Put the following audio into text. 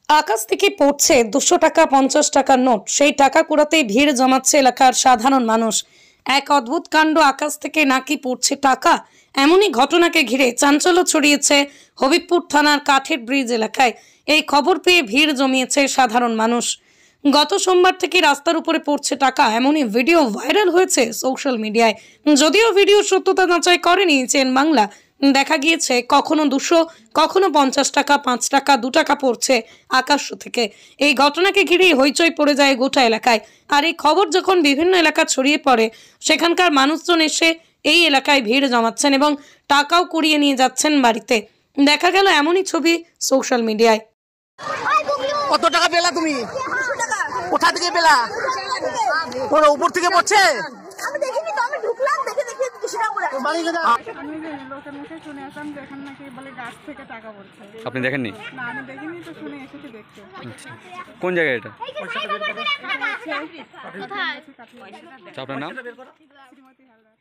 আকাশ থেকে পড়ছে 200 টাকা 50 টাকার নোট। সেই টাকা কুড়াতেই ভিড় জমাচ্ছে এলাকার সাধারণ মানুষ। এক অদ্ভুত কাণ্ড, আকাশ থেকে নাকি পড়ছে টাকা। এমনই ঘটনাকে ঘিরে চাঞ্চল্য ছড়িয়েছে হবিবপুর থানার কাঠের ব্রিজ এলাকায়। এই খবর পেয়ে ভিড় জমিয়েছে সাধারণ মানুষ। গত সোমবার থেকে রাস্তার উপরে পড়ছে টাকা, এমনই ভিডিও ভাইরাল হয়েছে সোশ্যাল মিডিয়ায়। যদিও ভিডিও সত্যতা যাচাই করেনি চেন বাংলা। দেখা গিয়েছে কখনো 200, কখনো 50 টাকা, 5 টাকা, 2 টাকা পড়ছে আকাশ থেকে। এই ঘটনাকে ঘিরেই হইচই পড়ে যায় গোটা এলাকায়। আর এই খবর যখন বিভিন্ন এলাকা ছড়িয়ে পড়ে, সেখানকার মানুষজন এসে এই এলাকায় ভিড় জমাচ্ছেন এবং টাকাও কুড়িয়ে নিয়ে যাচ্ছেন বাড়িতে। দেখা গেল এমনই ছবি সোশ্যাল মিডিয়ায়। কত টাকা পেলা তুমি? কোথা থেকে পেলা? ওর উপর থেকে পড়ছে? আমি দেখিনি তো, আমি ঢুকলাম দেখে 200 টাকা করে। বাড়ি গেছে। আমি লোকের মুখে শুনে আসলাম যে এখানে নাকি বলে গাছ থেকে টাকা পড়ছে। আপনি দেখেননি? না, আমি দেখিনি তো, শুনে এসেছি দেখতে। কোন জায়গায় এটা? কোথায়? আপনার নাম? শ্রীমতী হালদার।